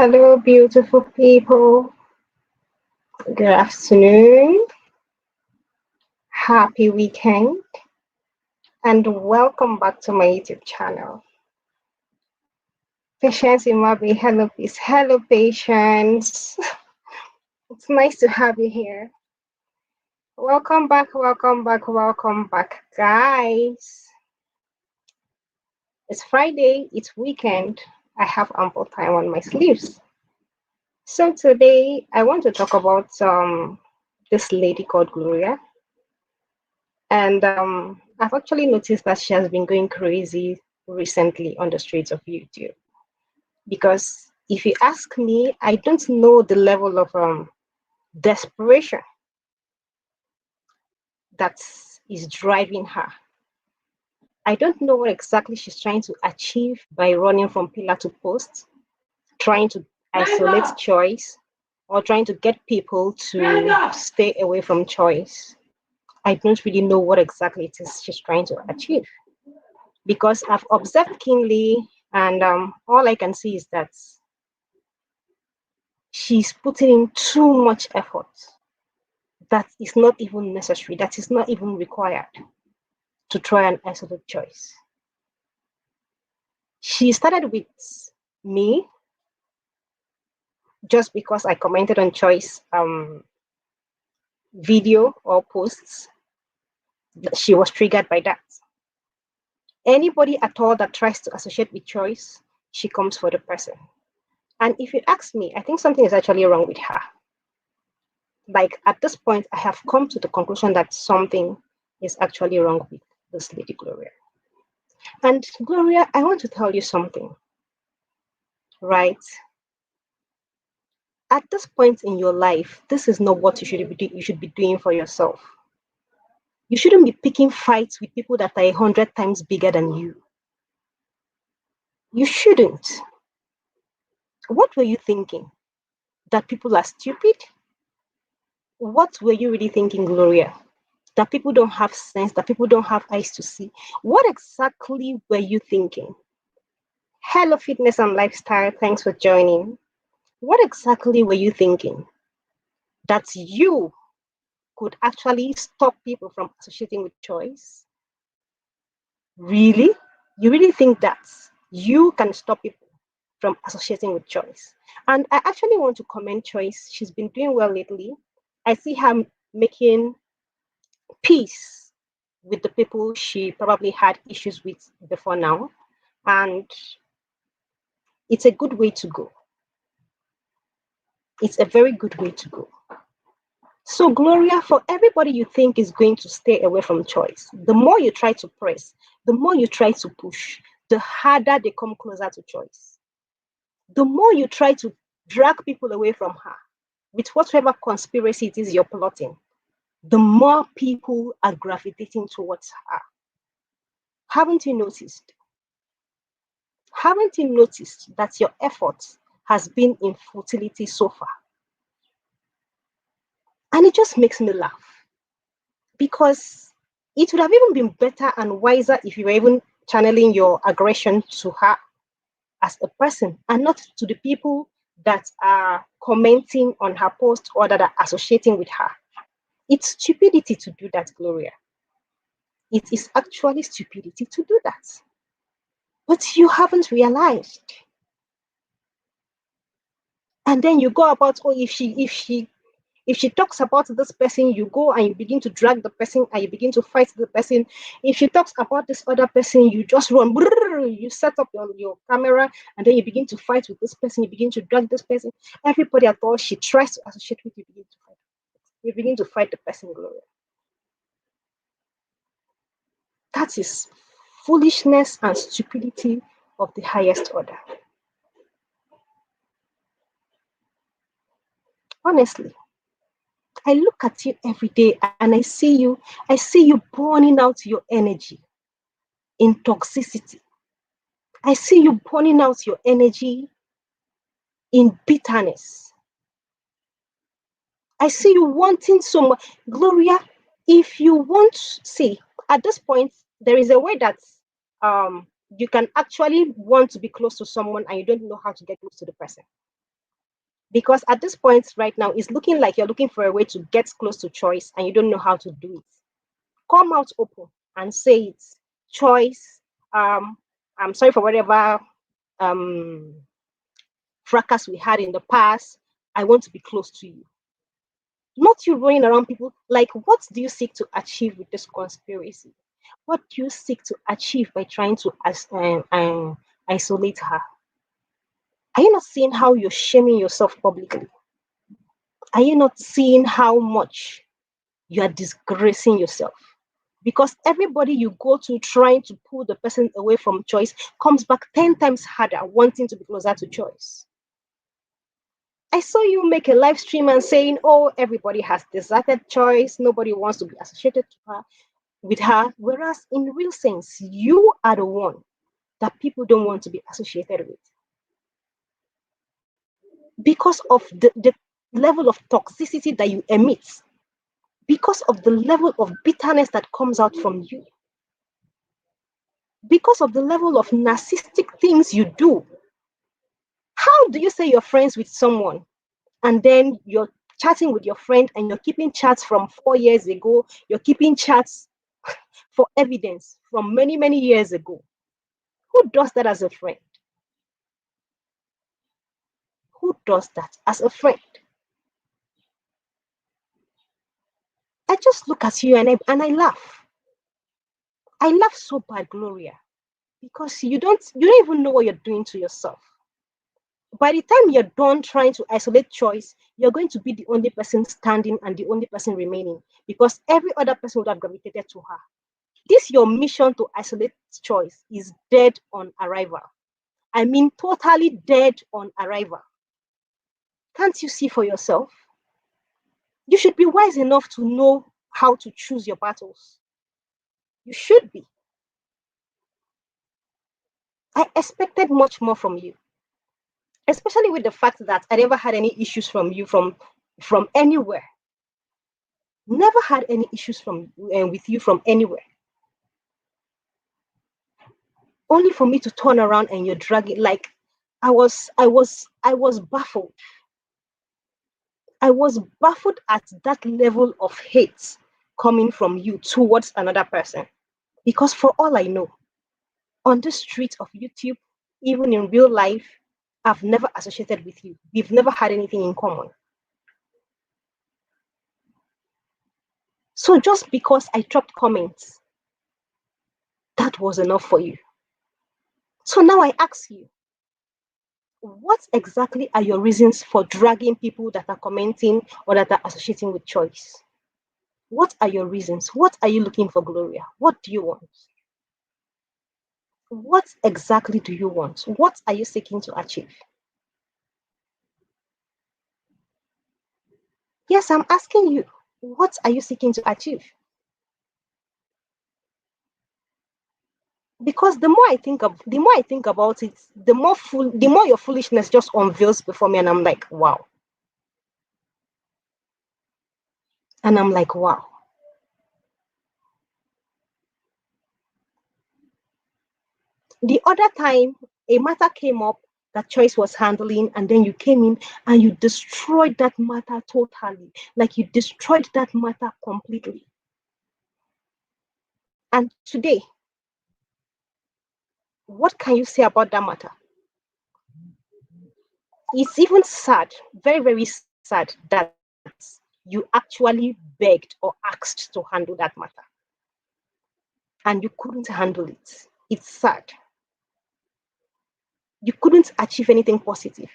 Hello, beautiful people. Good afternoon. Happy weekend. And welcome back to my YouTube channel. Patience Imabe, hello, peace. Hello, patience. It's nice to have you here. Welcome back, guys. It's Friday, it's weekend. I have ample time on my sleeves. So today I want to talk about this lady called Gloria. And I've actually noticed that she has been going crazy recently on the streets of YouTube. Because if you ask me, I don't know the level of desperation that is driving her. I don't know what exactly she's trying to achieve by running from pillar to post, trying to isolate choice, or trying to get people to stay away from choice. I don't really know what exactly it is she's trying to achieve. Because I've observed keenly, and all I can see is that she's putting in too much effort that is not even necessary, that is not even required to try and isolate choice. She started with me just because I commented on choice video or posts. She was triggered by that. Anybody at all that tries to associate with choice, she comes for the person. And if you ask me, I think something is actually wrong with her. Like at this point, I have come to the conclusion that something is actually wrong with this lady Gloria. And Gloria, I want to tell you something, right? At this point in your life, this is not what you should be doing for yourself. You shouldn't be picking fights with people that are 100 times bigger than you. You shouldn't. What were you thinking? That people are stupid? What were you really thinking, Gloria? That people don't have sense, that people don't have eyes to see? What exactly were you thinking? Hello, fitness and lifestyle. Thanks for joining. What exactly were you thinking? That you could actually stop people from associating with choice? Really? You really think that you can stop people from associating with choice? And I actually want to commend Choice. She's been doing well lately. I see her making peace with the people she probably had issues with before now. And it's a good way to go. It's a very good way to go. So, Gloria, for everybody you think is going to stay away from choice, the more you try to press, the more you try to push, the harder they come closer to choice. The more you try to drag people away from her with whatever conspiracy it is you're plotting, the more people are gravitating towards her. Haven't you noticed? Haven't you noticed that your effort has been in futility so far? And it just makes me laugh, because it would have even been better and wiser if you were even channeling your aggression to her as a person and not to the people that are commenting on her post or that are associating with her. It's stupidity to do that, Gloria. It is actually stupidity to do that. But you haven't realized. And then you go about, oh, if she talks about this person, you go and you begin to drag the person and you begin to fight the person. If she talks about this other person, you just run, you set up your camera and then you begin to fight with this person, you begin to drag this person. Everybody at all she tries to associate with, you begin to fight. You begin to fight the person, Gloria. That is foolishness and stupidity of the highest order. Honestly, I look at you every day and I see you burning out your energy in toxicity. I see you burning out your energy in bitterness. I see you wanting so much. Gloria, if you want, see, at this point, there is a way that you can actually want to be close to someone and you don't know how to get close to the person. Because at this point right now, it's looking like you're looking for a way to get close to choice and you don't know how to do it. Come out open and say it. Choice, I'm sorry for whatever um, fracas we had in the past. I want to be close to you. Not you running around people. Like, what do you seek to achieve with this conspiracy? What do you seek to achieve by trying to isolate her? Are you not seeing how you're shaming yourself publicly? Are you not seeing how much you are disgracing yourself? Because everybody you go to trying to pull the person away from choice comes back 10 times harder, wanting to be closer to choice. I saw you make a live stream and saying, oh, everybody has deserted choice. Nobody wants to be associated with her. Whereas in real sense, you are the one that people don't want to be associated with. Because of the level of toxicity that you emit, because of the level of bitterness that comes out from you, because of the level of narcissistic things you do. How do you say you're friends with someone and then you're chatting with your friend and you're keeping chats from 4 years ago, you're keeping chats for evidence from many, many years ago? Who does that as a friend? Who does that as a friend? I just look at you and I laugh. I laugh so bad, Gloria, because you don't even know what you're doing to yourself. By the time you're done trying to isolate choice, you're going to be the only person standing and the only person remaining, because every other person would have gravitated to her. This your mission to isolate choice is dead on arrival. I mean, totally dead on arrival. Can't you see for yourself? You should be wise enough to know how to choose your battles. You should be. I expected much more from you, especially with the fact that I never had any issues from you from anywhere. Never had any issues from with you from anywhere. Only for me to turn around and you're dragging. Like, I was baffled. I was baffled at that level of hate coming from you towards another person. Because for all I know, on the street of YouTube, even in real life, I've never associated with you. We've never had anything in common. So just because I dropped comments, that was enough for you. So now I ask you, what exactly are your reasons for dragging people that are commenting or that are associating with choice? What are your reasons? What are you looking for, Gloria? What do you want? What exactly do you want? What are you seeking to achieve? Yes, I'm asking you, what are you seeking to achieve? Because the more I think about it, the more your foolishness just unveils before me, and I'm like, wow. And I'm like, wow. The other time a matter came up that Choice was handling, and then you came in and you destroyed that matter totally. Like, you destroyed that matter completely. And today, what can you say about that matter? It's even sad, very, very sad, that you actually begged or asked to handle that matter and you couldn't handle it. It's sad. You couldn't achieve anything positive.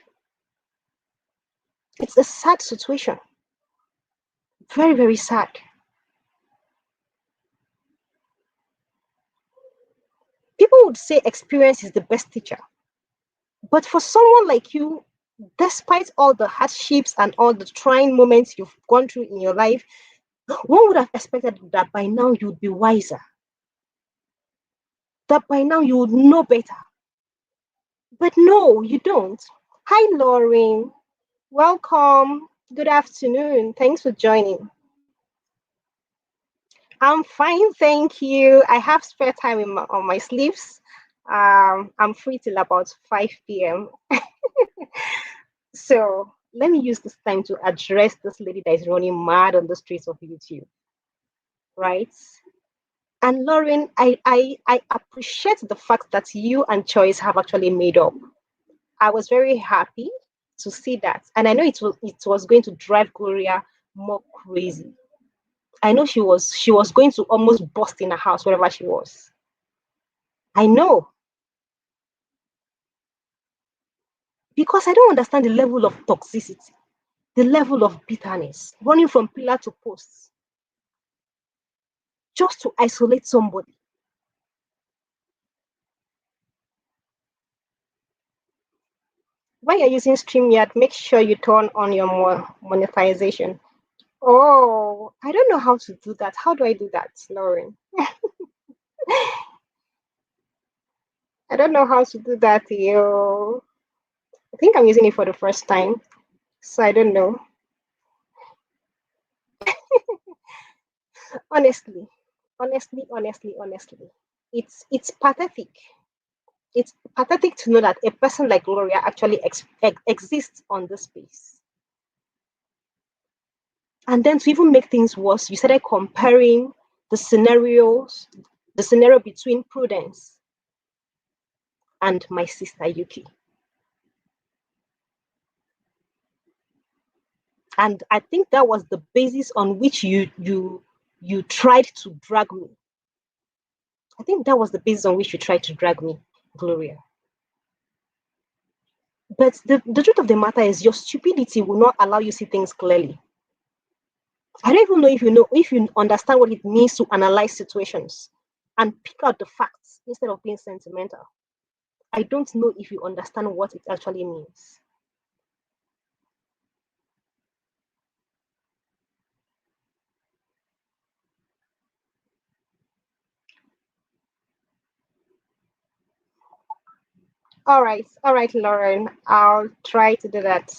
It's a sad situation. Very, very sad. People would say experience is the best teacher. But for someone like you, despite all the hardships and all the trying moments you've gone through in your life, one would have expected that by now you'd be wiser. That by now you would know better. But no, you don't. Hi, Lauren. Welcome. Good afternoon. Thanks for joining. I'm fine, thank you. I have spare time on my sleeves. I'm free till about 5 p.m. So let me use this time to address this lady that is running mad on the streets of YouTube, right? And Lauren, I appreciate the fact that you and Choice have actually made up. I was very happy to see that. And I know it was going to drive Gloria more crazy. I know she was going to almost bust in her house wherever she was. I know. Because I don't understand the level of toxicity, the level of bitterness, running from pillar to post just to isolate somebody. When you're using StreamYard, make sure you turn on your monetization. Oh, I don't know how to do that. How do I do that, Lauren? I don't know how to do that, yo. I think I'm using it for the first time, so I don't know. Honestly, honestly, it's pathetic. It's pathetic to know that a person like Gloria actually exists on this space. And then to even make things worse, you started comparing the scenario between Prudence and my sister Yuki. And I think that was the basis on which you tried to drag me. I think that was the basis on which you tried to drag me, Gloria. But the truth of the matter is your stupidity will not allow you see things clearly. I don't even know if you understand what it means to analyze situations and pick out the facts instead of being sentimental. I don't know if you understand what it actually means. All right, Lauren. I'll try to do that.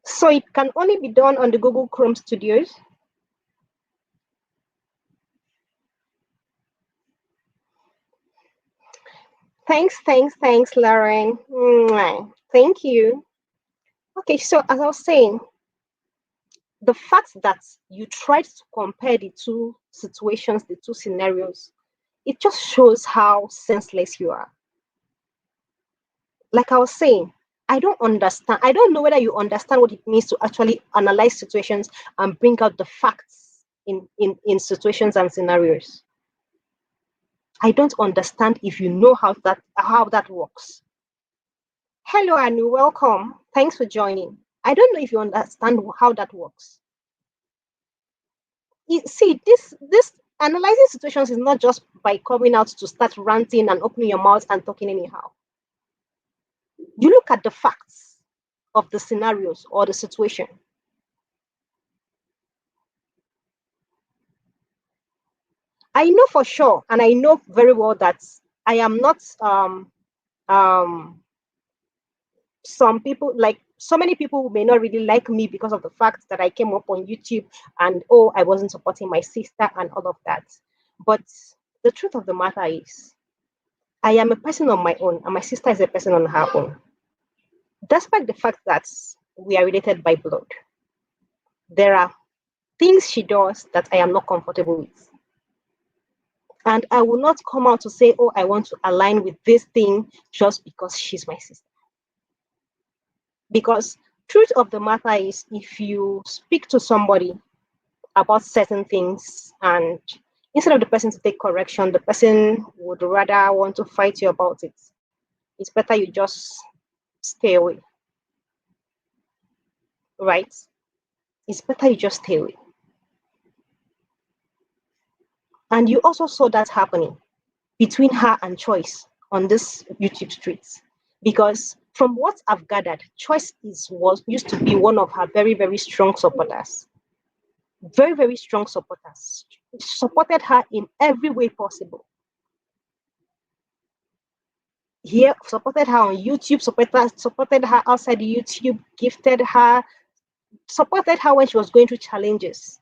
So it can only be done on the Google Chrome Studios. Thanks, Lauren. Thank you. Okay, so as I was saying, the fact that you tried to compare the two situations, the two scenarios, it just shows how senseless you are. Like I was saying, I don't understand. I don't know whether you understand what it means to actually analyze situations and bring out the facts in situations and scenarios. I don't understand if you know how that works. Hello, Anu. Welcome. Thanks for joining. I don't know if you understand how that works. See, this analyzing situations is not just by coming out to start ranting and opening your mouth and talking anyhow. You look at the facts of the scenarios or the situation. I know for sure, and I know very well that I am not some people, like so many people may not really like me because of the fact that I came up on YouTube and I wasn't supporting my sister and all of that. But the truth of the matter is I am a person on my own and my sister is a person on her own. Despite the fact that we are related by blood, there are things she does that I am not comfortable with. And I will not come out to say, I want to align with this thing just because she's my sister. Because truth of the matter is, if you speak to somebody about certain things and instead of the person to take correction, the person would rather want to fight you about it, it's better you just stay away. Right? It's better you just stay away. And you also saw that happening between her and Choice on this YouTube streets. Because from what I've gathered, Choice used to be one of her very, very strong supporters. Very, very strong supporters. Supported her in every way possible. Here, supported her on YouTube, supported her outside YouTube, gifted her, supported her when she was going through challenges.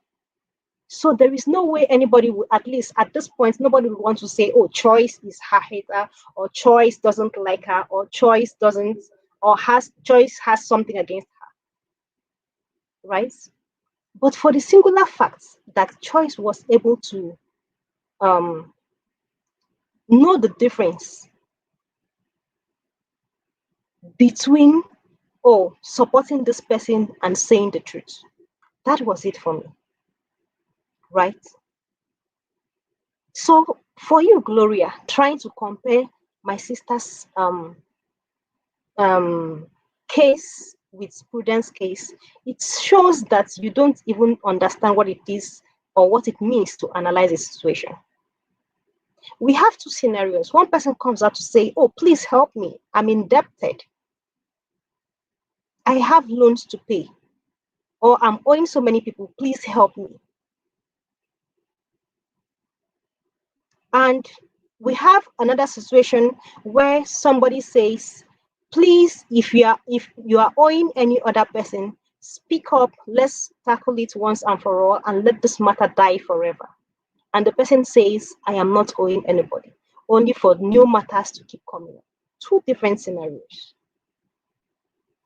So there is no way anybody would, at least at this point, nobody would want to say, oh, Choice is her hater, or Choice doesn't like her, or Choice doesn't, or Choice has something against her, right? But for the singular fact that Choice was able to um, know the difference between, oh, supporting this person and saying the truth, that was it for me, right? So for you, Gloria, trying to compare my sister's case with Prudence case, it shows that you don't even understand what it is or what it means to analyze a situation. We have two scenarios. One person comes out to say, oh, please help me. I'm indebted. I have loans to pay. Or I'm owing so many people. Please help me. And we have another situation where somebody says, please, if you are owing any other person, speak up, let's tackle it once and for all, and let this matter die forever. And the person says, I am not owing anybody, only for new matters to keep coming up. Two different scenarios.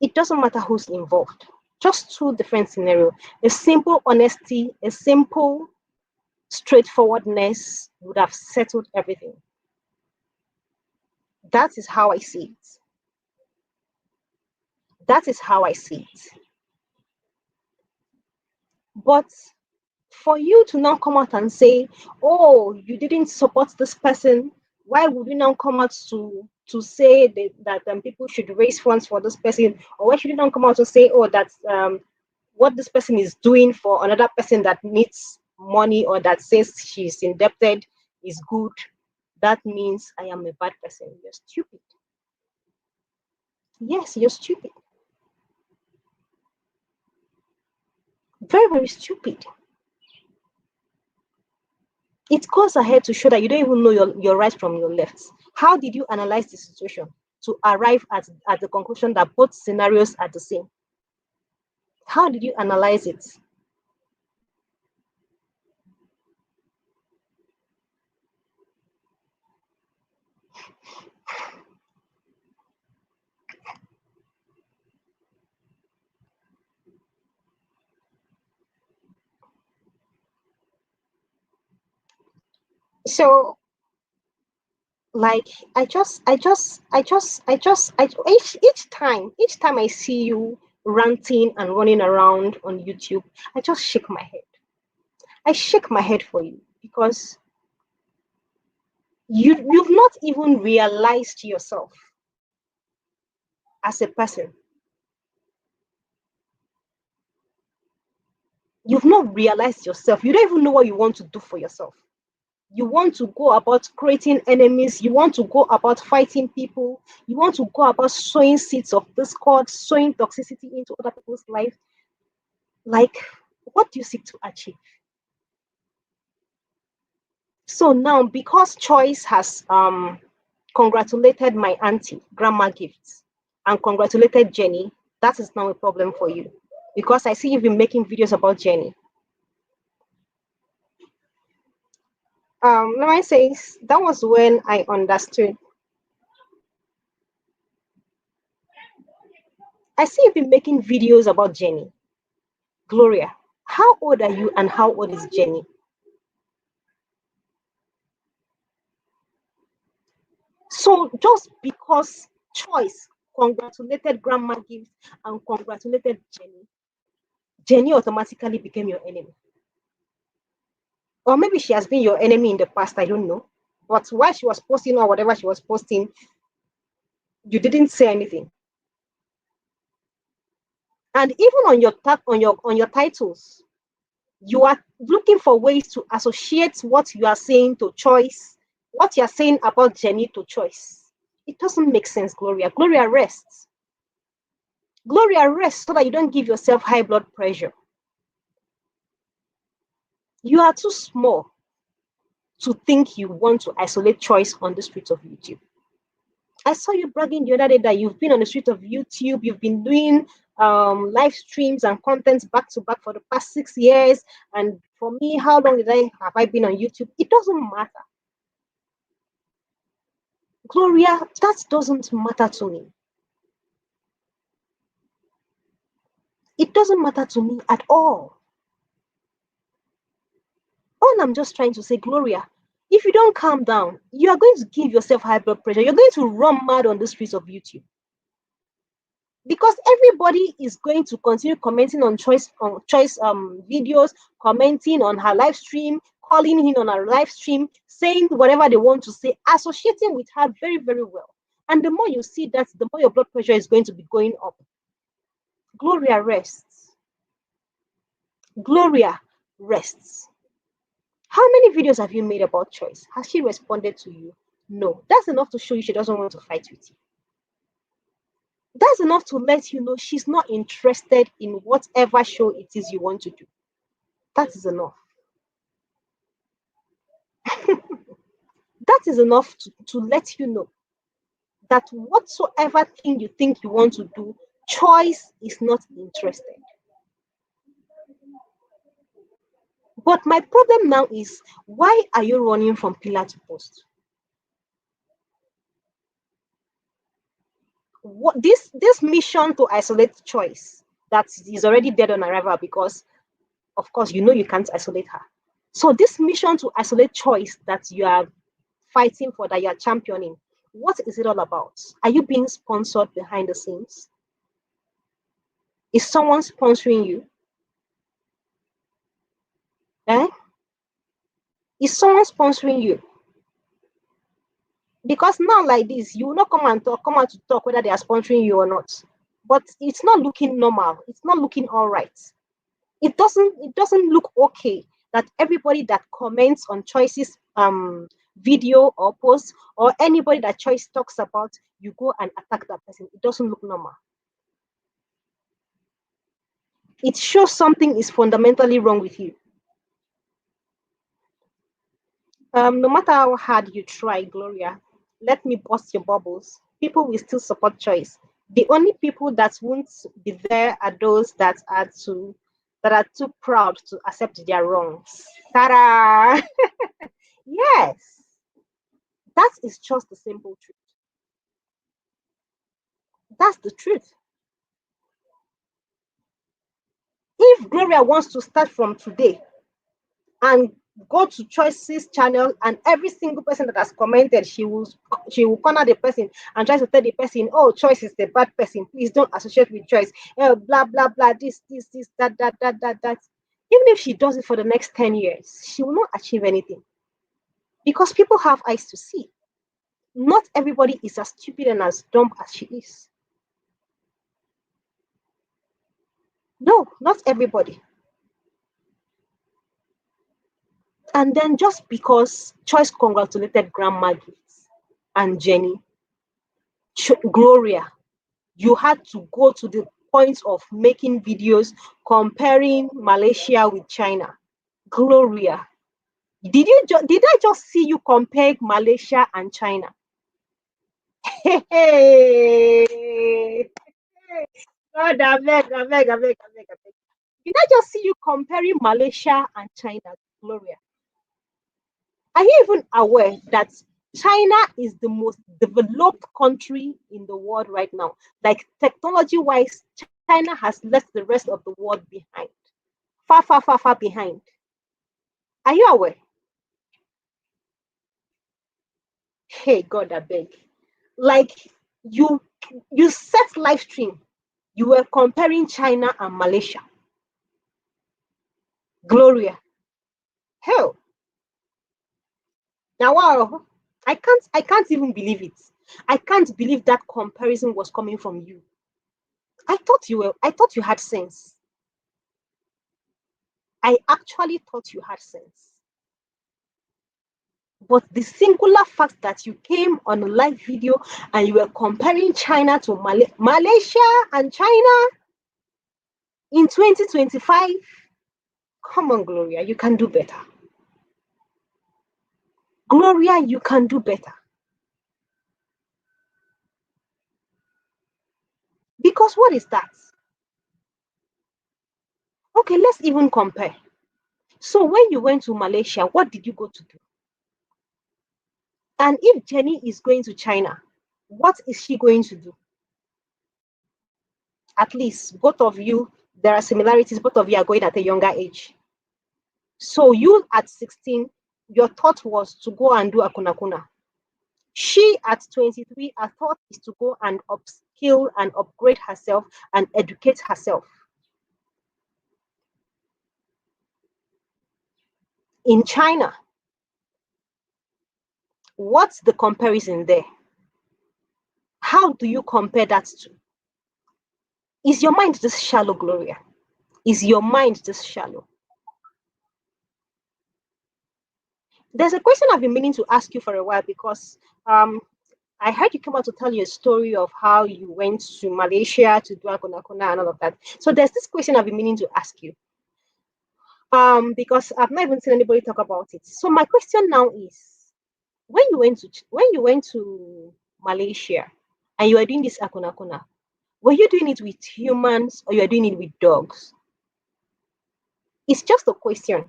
It doesn't matter who's involved, just two different scenarios. A simple honesty, a simple straightforwardness would have settled everything. That is how I see it. That is how I see it. But for you to now come out and say, oh, you didn't support this person, why would you now come out to say that people should raise funds for this person? Or why should you now come out to say, oh, that's what this person is doing for another person that needs money or that says she's indebted is good? That means I am a bad person. You're stupid. Yes, you're stupid. Very, very stupid. It goes ahead to show that you don't even know your right from your left. How did you analyze the situation to arrive at the conclusion that both scenarios are the same? How did you analyze it? So, like, each time I see you ranting and running around on YouTube, I just shake my head. I shake my head for you because you've not even realized yourself as a person. You've not realized yourself. You don't even know what you want to do for yourself. You want to go about creating enemies. You want to go about fighting people. You want to go about sowing seeds of discord, sowing toxicity into other people's life. Like, what do you seek to achieve? So now, because Choice has congratulated my auntie, Grandma Gifts, and congratulated Jenny, that is now a problem for you. Because I see you've been making videos about Jenny. Lauren says, that was when I understood. I see you've been making videos about Jenny. Gloria, how old are you and how old is Jenny? So just because Choice congratulated Grandma Gift and congratulated Jenny, Jenny automatically became your enemy. Or maybe she has been your enemy in the past, I don't know. But while she was posting or whatever she was posting, you didn't say anything. And even on your titles, you are looking for ways to associate what you are saying to Choice, what you are saying about Jenny to Choice. It doesn't make sense, Gloria. Gloria, rests. Gloria, rest so that you don't give yourself high blood pressure. You are too small to think you want to isolate Choice on the streets of YouTube. I saw you bragging the other day that you've been on the street of YouTube, you've been doing live streams and contents back to back for the past 6 years. And for me, how long have I been on YouTube? It doesn't matter. Gloria, that doesn't matter to me. It doesn't matter to me at all. All I'm just trying to say, Gloria, if you don't calm down, you are going to give yourself high blood pressure. You're going to run mad on the streets of YouTube. Because everybody is going to continue commenting on choice videos, commenting on her live stream, calling in on her live stream, saying whatever they want to say, associating with her very, very well. And the more you see that, the more your blood pressure is going to be going up. Gloria rests. Gloria rests. How many videos have you made about choice? Has she responded to you? No. That's enough to show you she doesn't want to fight with you. That's enough to let you know she's not interested in whatever show it is you want to do. That is enough. That is enough to let you know that whatsoever thing you think you want to do, choice is not interested. But my problem now is, why are you running from pillar to post? What this mission to isolate choice that is already dead on arrival, because of course you know you can't isolate her. So this mission to isolate choice that you are fighting for, that you are championing, what is it all about? Are you being sponsored behind the scenes? Is someone sponsoring you? Eh? Is someone sponsoring you? Because now like this, you will not come out to talk whether they are sponsoring you or not. But it's not looking normal. It's not looking all right. It doesn't look okay that everybody that comments on choices video or post, or anybody that choice talks about, you go and attack that person. It doesn't look normal. It shows something is fundamentally wrong with you. No matter how hard you try, Gloria, let me burst your bubbles. People will still support choice. The only people that won't be there are those that are too proud to accept their wrongs. Ta-da! Yes, that is just the simple truth. That's the truth. If Gloria wants to start from today and go to Choice's channel, and every single person that has commented, she will corner the person and try to tell the person, oh, Choice is the bad person, please don't associate with Choice, blah blah blah, this that. Even if she does it for the next 10 years, she will not achieve anything, because people have eyes to see. Not everybody is as stupid and as dumb as she is. No, not everybody. And then just because Choice congratulated Grandma Gifts and Jenny, Gloria, you had to go to the point of making videos comparing Malaysia with China. Gloria, did I just see you compare Malaysia and China? Hey, God, I beg. Did I just see you comparing Malaysia and China, Gloria? Are you even aware that China is the most developed country in the world right now? Like, technology-wise, China has left the rest of the world behind. Far behind. Are you aware? Hey, God, I beg. Like, you set live stream. You were comparing China and Malaysia. Gloria. Hell. Now, wow. I can't even believe it. I can't believe that comparison was coming from you. I thought you had sense. I actually thought you had sense. But the singular fact that you came on a live video and you were comparing China to Malaysia and China in 2025, come on, Gloria, you can do better. Gloria, you can do better. Because what is that? Okay, let's even compare. So when you went to Malaysia, what did you go to do? And if Jenny is going to China, what is she going to do? At least both of you, there are similarities. Both of you are going at a younger age. So you at 16, your thought was to go and do akunakuna. She at 23, her thought is to go and upskill and upgrade herself and educate herself. In China, what's the comparison there? How do you compare that to? Is your mind just shallow, Gloria? Is your mind just shallow? There's a question I've been meaning to ask you for a while because I heard you come out to tell you a story of how you went to Malaysia to do akunakuna and all of that. So there's this question I've been meaning to ask you. Because I've not even seen anybody talk about it. So my question now is, when you went to Malaysia and you were doing this akunakuna, were you doing it with humans or you are doing it with dogs? It's just a question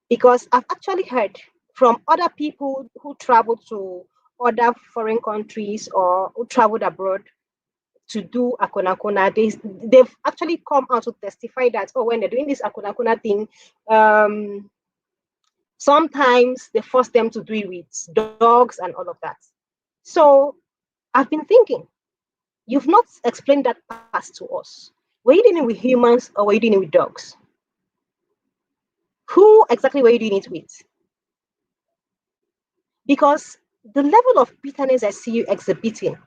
because I've actually heard from other people who travel to other foreign countries or who traveled abroad to do akunakuna. They've actually come out to testify that, oh, when they're doing this akunakuna thing, sometimes they force them to do it with dogs and all of that. So I've been thinking, you've not explained that part to us. Were you dealing with humans or were you dealing with dogs? Who exactly were you doing it with? Because the level of bitterness I see you exhibiting,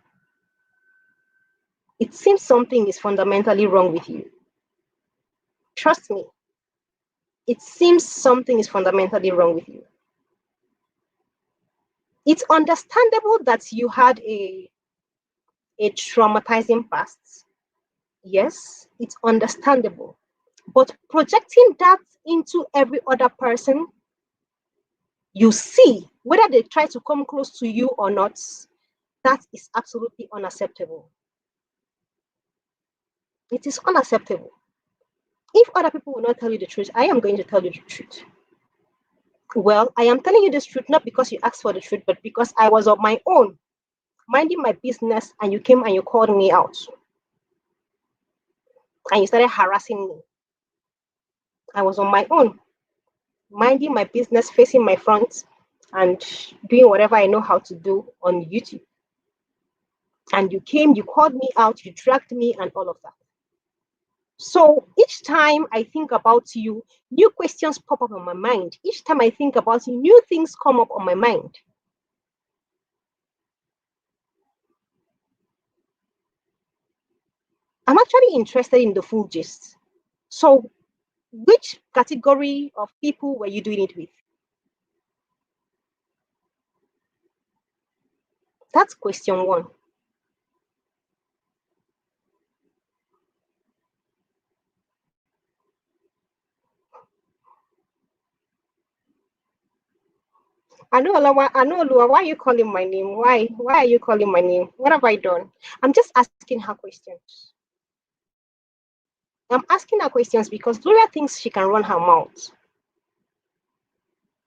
it seems something is fundamentally wrong with you. Trust me, it seems something is fundamentally wrong with you. It's understandable that you had a traumatizing past. Yes, it's understandable. But projecting that into every other person you see, whether they try to come close to you or not, that is absolutely unacceptable. It is unacceptable. If other people will not tell you the truth, I am going to tell you the truth. Well, I am telling you this truth not because you asked for the truth, but because I was on my own, minding my business, and you came and you called me out. And you started harassing me. I was on my own, minding my business, facing my front, and doing whatever I know how to do on YouTube. And you came, you called me out, you dragged me, and all of that. So each time I think about you, new questions pop up on my mind. Each time I think about you, new things come up on my mind. I'm actually interested in the full gist. So which category of people were you doing it with? That's question one. I know, Lua, why are you calling my name? Why are you calling my name? What have I done? I'm just asking her questions. I'm asking her questions because Gloria thinks she can run her mouth.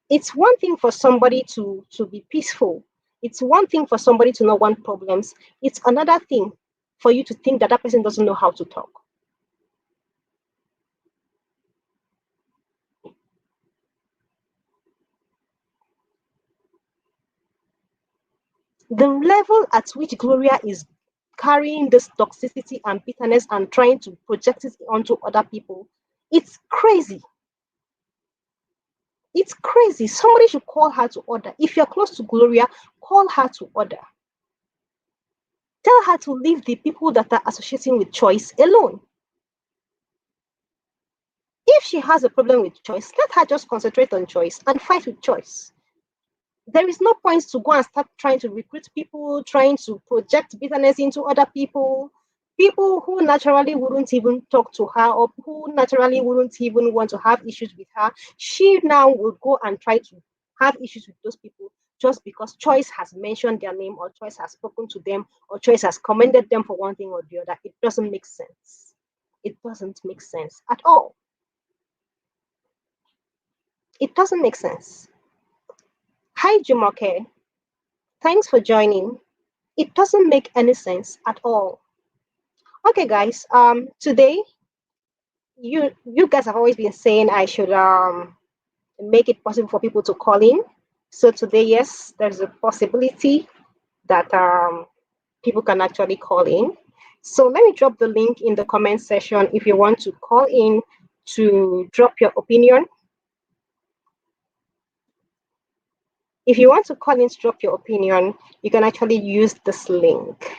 It's one thing for somebody to be peaceful. It's one thing for somebody to not want problems. It's another thing for you to think that that person doesn't know how to talk. The level at which Gloria is carrying this toxicity and bitterness and trying to project it onto other people, it's crazy. It's crazy. Somebody should call her to order. If you're close to Gloria, call her to order. Tell her to leave the people that are associating with choice alone. If she has a problem with choice, let her just concentrate on choice and fight with choice. There is no point to go and start trying to recruit people, trying to project bitterness into other people who naturally wouldn't even talk to her or who naturally wouldn't even want to have issues with her. She now will go and try to have issues with those people just because choice has mentioned their name or choice has spoken to them or choice has commended them for one thing or the other. It doesn't make sense. It doesn't make sense at all. It doesn't make sense. Hi, Jumoke. Thanks for joining. It doesn't make any sense at all. Okay, guys. Today you guys have always been saying I should make it possible for people to call in. So today, yes, there's a possibility that people can actually call in. So let me drop the link in the comment section if you want to call in to drop your opinion. If you want to call in to drop your opinion, you can actually use this link.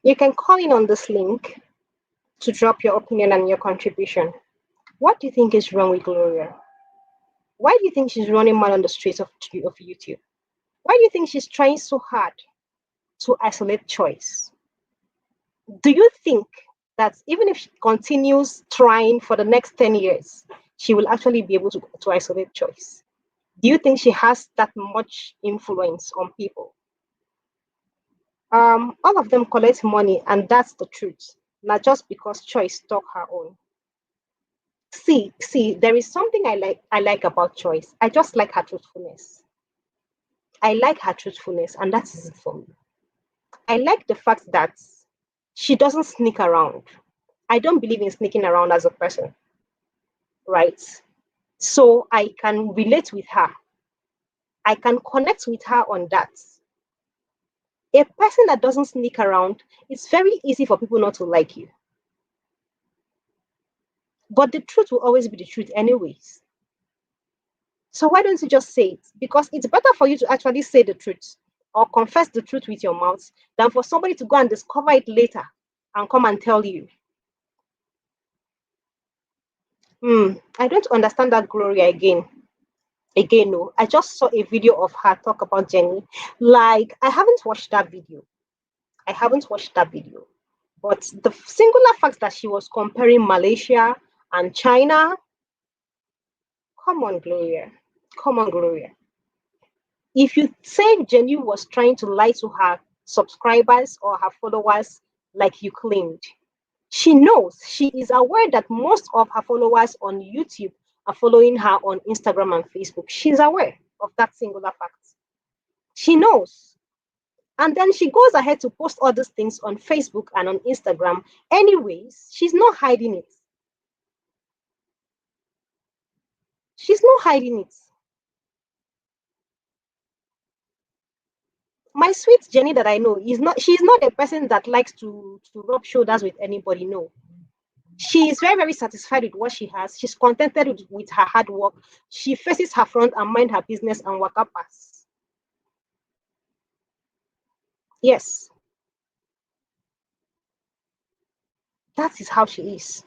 You can call in on this link to drop your opinion and your contribution. What do you think is wrong with Gloria? Why do you think she's running mad on the streets of YouTube? Why do you think she's trying so hard to isolate choice? Do you think that even if she continues trying for the next 10 years, she will actually be able to isolate choice? Do you think she has that much influence on people? All of them collect money, and that's the truth. Not just because choice talk her own. See, there is something I like about choice. I just like her truthfulness. I like her truthfulness, and that is it for me. I like the fact that she doesn't sneak around. I don't believe in sneaking around as a person, right? So I can relate with her. I can connect with her on that. A person that doesn't sneak around, it's very easy for people not to like you. But the truth will always be the truth anyways. So why don't you just say it? Because it's better for you to actually say the truth or confess the truth with your mouth than for somebody to go and discover it later and come and tell you. I don't understand that Gloria again. No, I just saw a video of her talk about Jenny. Like, I haven't watched that video. But the singular fact that she was comparing Malaysia and China, come on, Gloria. If you say Jenny was trying to lie to her subscribers or her followers like you claimed, she is aware that most of her followers on YouTube are following her on Instagram and Facebook. She's aware of that singular fact. She knows. And then she goes ahead to post all these things on Facebook and on Instagram. Anyways, she's not hiding it. My sweet Jenny that I know she's not a person that likes to rub shoulders with anybody. No. She is very, very satisfied with what she has. She's contented with her hard work. She faces her front and mind her business and work up pass. Yes. That is how she is.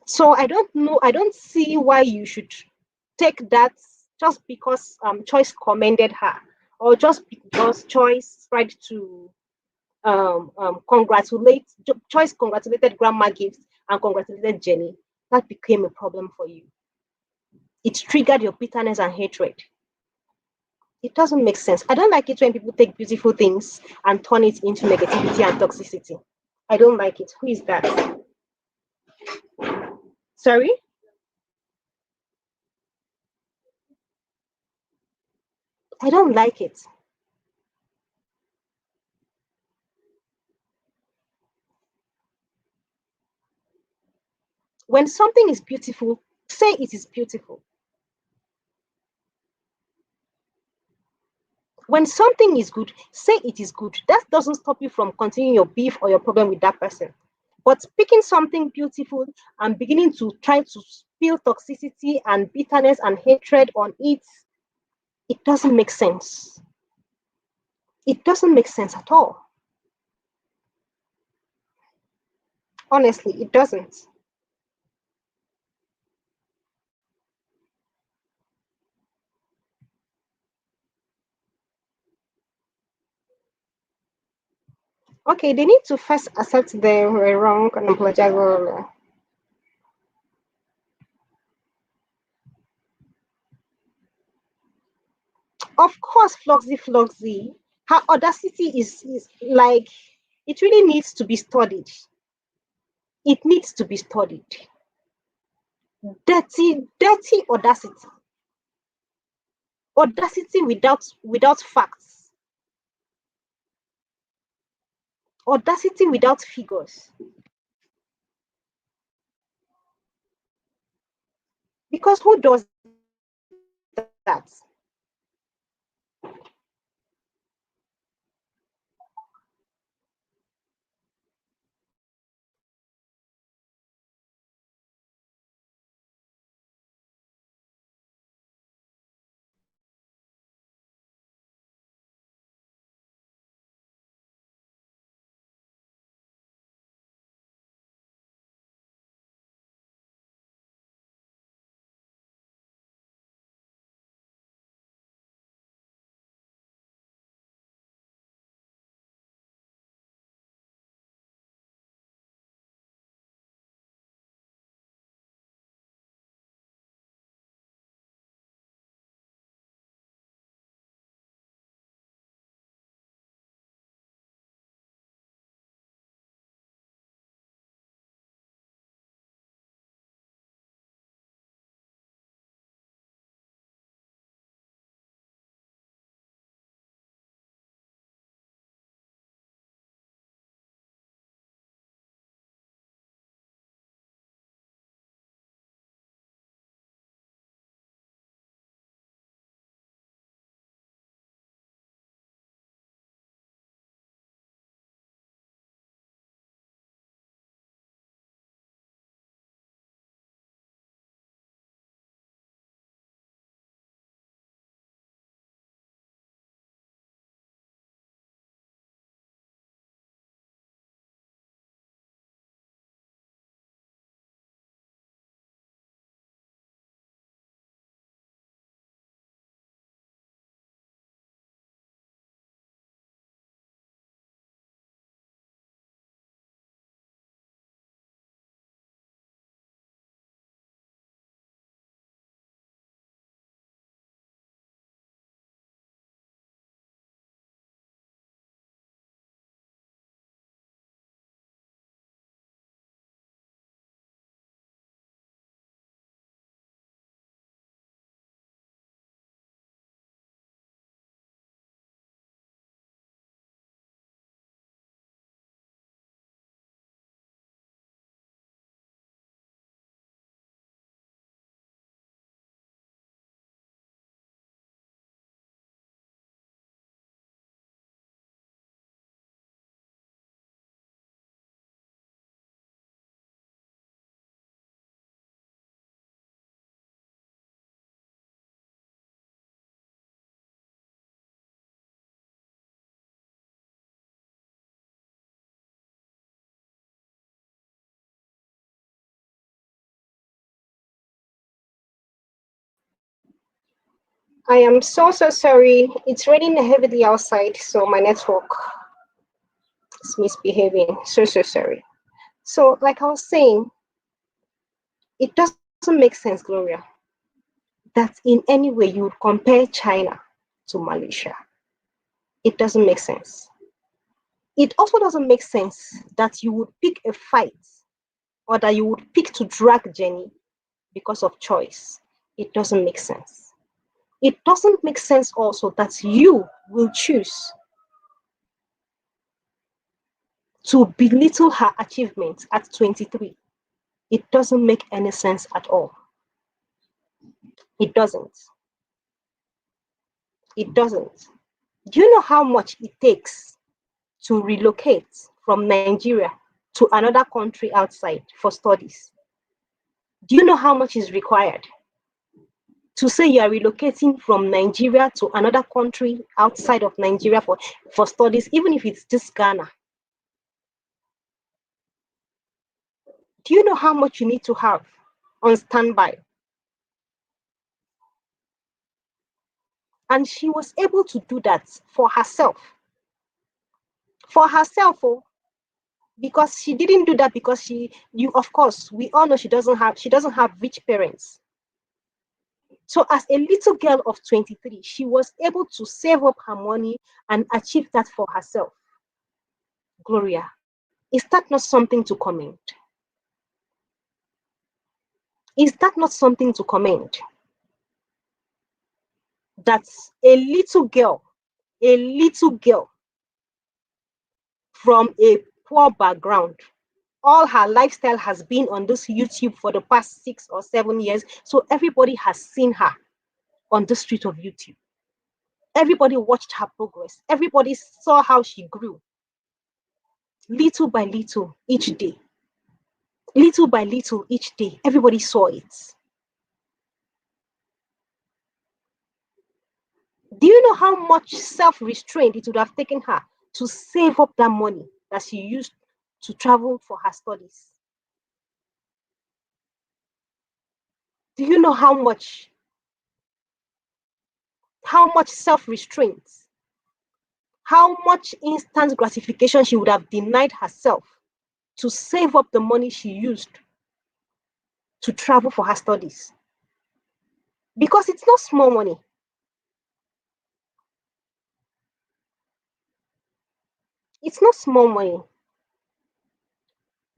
So I don't see why you should take that just because Choice commended her or just because Choice tried to Choice congratulated Grandma Gift and congratulated Jenny. That became a problem for you. It triggered your bitterness and hatred. It doesn't make sense. I don't like it when people take beautiful things and turn it into negativity and toxicity. I don't like it. Who is that? Sorry? I don't like it. When something is beautiful, say it is beautiful. When something is good, say it is good. That doesn't stop you from continuing your beef or your problem with that person. But picking something beautiful and beginning to try to spill toxicity and bitterness and hatred on it, it doesn't make sense. It doesn't make sense at all. Honestly, it doesn't. Okay, they need to first accept they were wrong and apologize. Of course, Floxy. Her audacity is like, it really needs to be studied. It needs to be studied. Dirty audacity. Audacity without facts. Audacity without figures. Because who does that? I am so sorry. It's raining heavily outside, so my network is misbehaving. So sorry. So, like I was saying, it doesn't make sense, Gloria, that in any way you would compare China to Malaysia. It doesn't make sense. It also doesn't make sense that you would pick a fight or that you would pick to drag Jenny because of choice. It doesn't make sense. It doesn't make sense also that you will choose to belittle her achievements at 23. It doesn't make any sense at all. It doesn't. It doesn't. Do you know how much it takes to relocate from Nigeria to another country outside for studies? Do you know how much is required to say you are relocating from Nigeria to another country outside of Nigeria for studies, even if it's just Ghana? Do you know how much you need to have on standby? And she was able to do that for herself. for herself. Oh, because she didn't do that because of course, we all know she doesn't have rich parents. So as a little girl of 23, she was able to save up her money and achieve that for herself. Gloria, is that not something to commend? Is that not something to commend? That's a little girl from a poor background. All her lifestyle has been on this YouTube for the past 6 or 7 years. So everybody has seen her on the street of YouTube. Everybody watched her progress. Everybody saw how she grew. Little by little each day. Little by little each day. Everybody saw it. Do you know how much self-restraint it would have taken her to save up that money that she used to travel for her studies? Do you know how much self-restraint, how much instant gratification she would have denied herself to save up the money she used to travel for her studies? Because it's not small money. It's not small money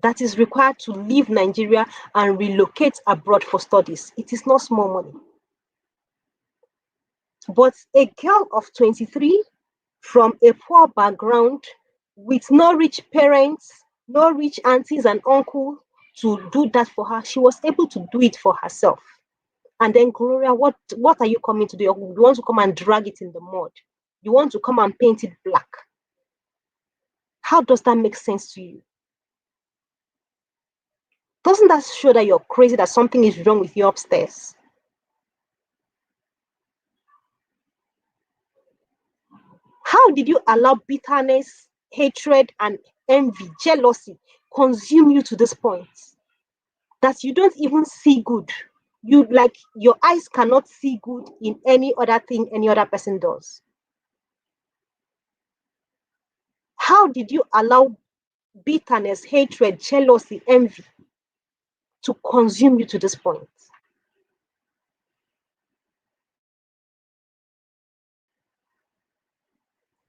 that is required to leave Nigeria and relocate abroad for studies. It is not small money. But a girl of 23 from a poor background with no rich parents, no rich aunties and uncles to do that for her, she was able to do it for herself. And then, Gloria, what are you coming to do? You want to come and drag it in the mud? You want to come and paint it black? How does that make sense to you? Doesn't that show that you're crazy, that something is wrong with you upstairs? How did you allow bitterness, hatred, and envy, jealousy consume you to this point that you don't even see good? Your eyes cannot see good in any other thing any other person does. How did you allow bitterness, hatred, jealousy, envy to consume you to this point?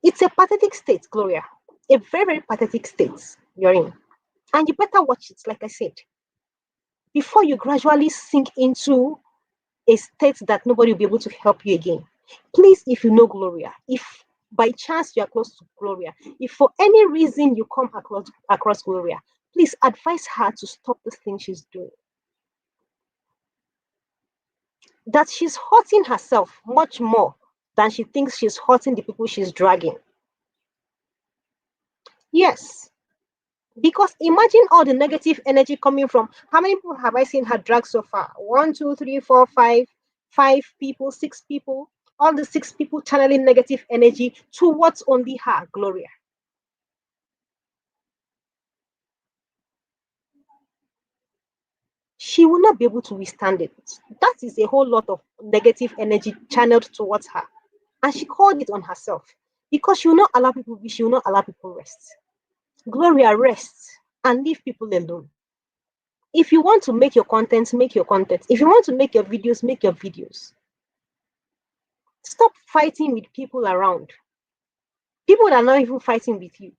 It's a pathetic state, Gloria. A very, very pathetic state you're in. And you better watch it, like I said, before you gradually sink into a state that nobody will be able to help you again. Please, if you know Gloria, if by chance you are close to Gloria, if for any reason you come across Gloria, please advise her to stop this thing she's doing. That she's hurting herself much more than she thinks she's hurting the people she's dragging. Yes. Because imagine all the negative energy coming from, how many people have I seen her drag so far? 1, 2, 3, 4, 5, 5 people, 6 people. All the 6 people channeling negative energy towards only her, Gloria. She will not be able to withstand it. That is a whole lot of negative energy channeled towards her. And she called it on herself. Because she will not allow people be, she will not allow people rest. Gloria, rest and leave people alone. If you want to make your content, make your content. If you want to make your videos, make your videos. Stop fighting with people around. People that are not even fighting with you.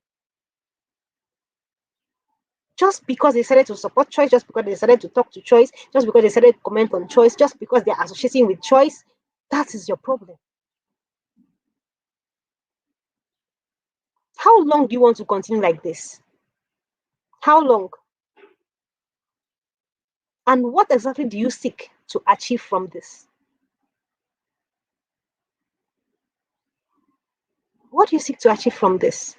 Just because they decided to support choice, just because they decided to talk to choice, just because they decided to comment on choice, just because they're associating with choice, that is your problem. How long do you want to continue like this? How long? And what exactly do you seek to achieve from this? What do you seek to achieve from this?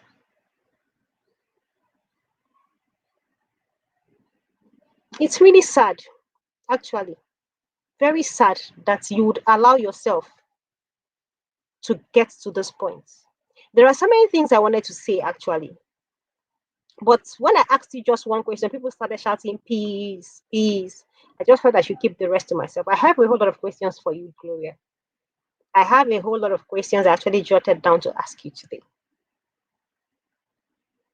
It's really sad, actually. Very sad that you would allow yourself to get to this point. There are so many things I wanted to say, actually. But when I asked you just one question, people started shouting, peace, peace. I just felt I should keep the rest to myself. I have a whole lot of questions for you, Gloria. I have a whole lot of questions I actually jotted down to ask you today.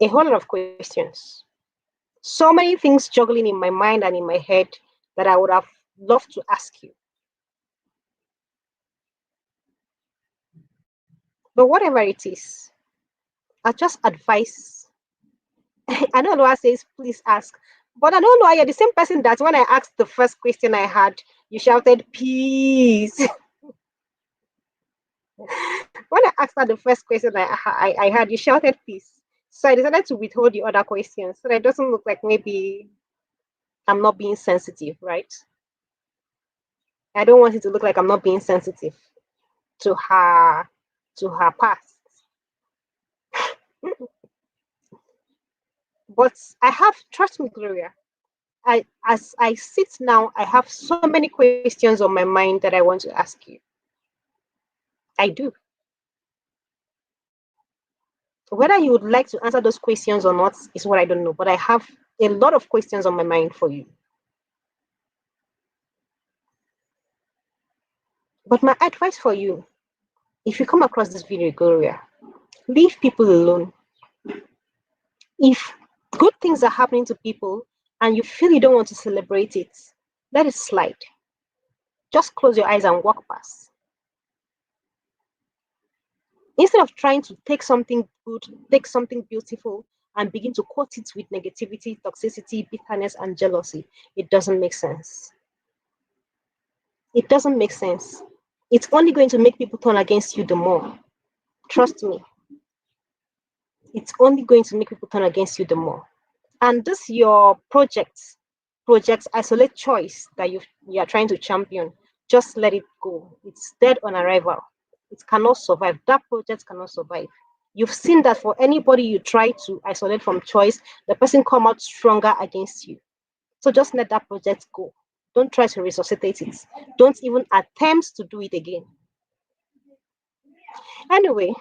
A whole lot of questions. So many things juggling in my mind and in my head that I would have loved to ask you. But whatever it is, I just advise. I know Noah says, please ask. But I don't know, you're the same person that when I asked the first question I had, you shouted, peace. When I asked her the first question I had, you shouted peace. So I decided to withhold the other questions so that it doesn't look like maybe I'm not being sensitive, right? I don't want it to look like I'm not being sensitive to her past. But I have, trust me, Gloria, as I sit now, I have so many questions on my mind that I want to ask you. I do. Whether you would like to answer those questions or not is what I don't know, but I have a lot of questions on my mind for you. But my advice for you, if you come across this video, Gloria, leave people alone. If good things are happening to people and you feel you don't want to celebrate it, let it slide. Just close your eyes and walk past. Instead of trying to take something good, take something beautiful, and begin to quote it with negativity, toxicity, bitterness, and jealousy, it doesn't make sense. It doesn't make sense. It's only going to make people turn against you the more. Trust me. It's only going to make people turn against you the more. And this your projects isolate choice that you are trying to champion, just let it go. It's dead on arrival. It cannot survive. That project cannot survive. You've seen that for anybody you try to isolate from choice, the person come out stronger against you. So just let that project go. Don't try to resuscitate it. Don't even attempt to do it again. Anyway,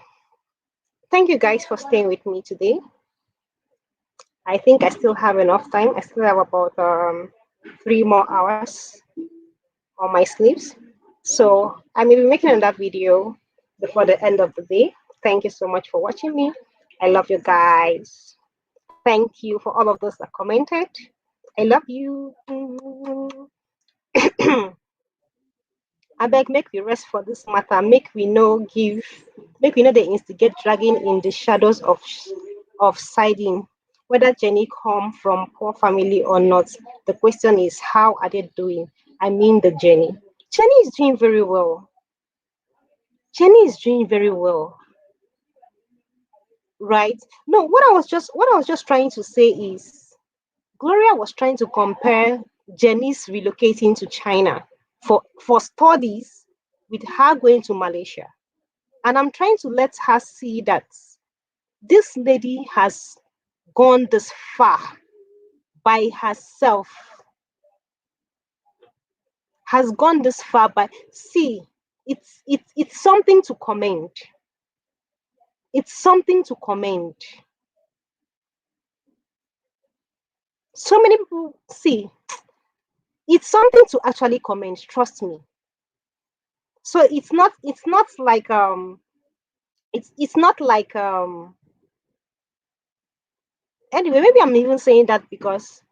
thank you guys for staying with me today. I think I still have enough time. I still have about 3 more hours on my sleeves. So I may be making another video before the end of the day. Thank you so much for watching me. I love you guys. Thank you for all of those that commented. I love you. I beg, make we rest for this matter. Make we know they instigate dragging in the shadows of siding. Whether Jenny come from poor family or not, the question is how are they doing? I mean the Jenny. Jenny is doing very well. Jenny is doing very well. Right? No, what I was just trying to say is Gloria was trying to compare Jenny's relocating to China for studies with her going to Malaysia. And I'm trying to let her see that this lady has gone this far by herself. Has gone this far by it's something to commend. It's something to commend. So many people see it's something to actually commend, trust me. So it's not like it's not like anyway, maybe I'm even saying that because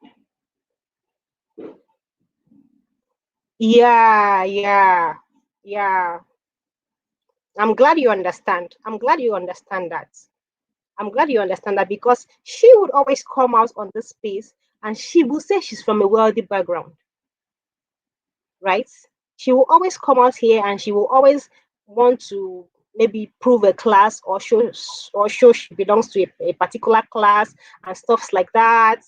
yeah. I'm glad you understand. I'm glad you understand that. I'm glad you understand that because she would always come out on this space and she will say she's from a wealthy background, right? She will always come out here and she will always want to maybe prove a class or show she belongs to a particular class and stuffs like that,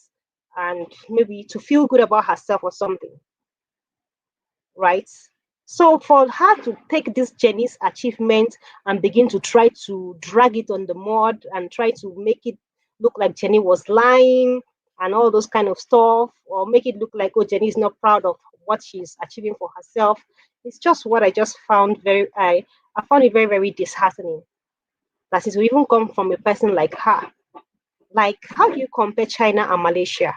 and maybe to feel good about herself or something, right? So for her to take this Jenny's achievement and begin to try to drag it on the mud and try to make it look like Jenny was lying and all those kind of stuff, or make it look like, oh, Jenny is not proud of what she's achieving for herself, it's just what I just found I found it very, very disheartening. That is, we even come from a person like her. Like, how do you compare China and Malaysia?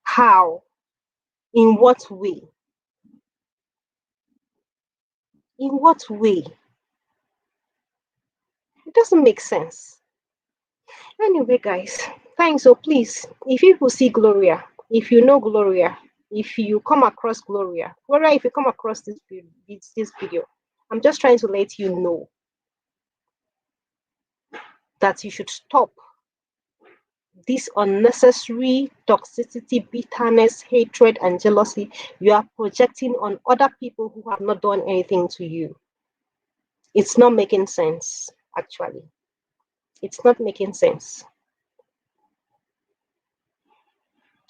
How? In what way? In what way? It doesn't make sense. Anyway, guys, thanks. So please, if people see Gloria, if you know Gloria, if you come across Gloria, if you come across this video, I'm just trying to let you know that you should stop this unnecessary toxicity, bitterness, hatred, and jealousy you are projecting on other people who have not done anything to you. It's not making sense, actually. It's not making sense.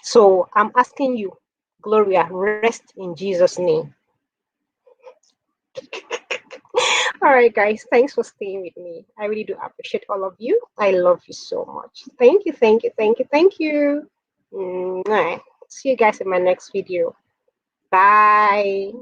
So I'm asking you, Gloria, rest in Jesus' name. All right, guys, thanks for staying with me. I really do appreciate all of you. I love you so much. Thank you, thank you, thank you, thank you. All right. See you guys in my next video. Bye.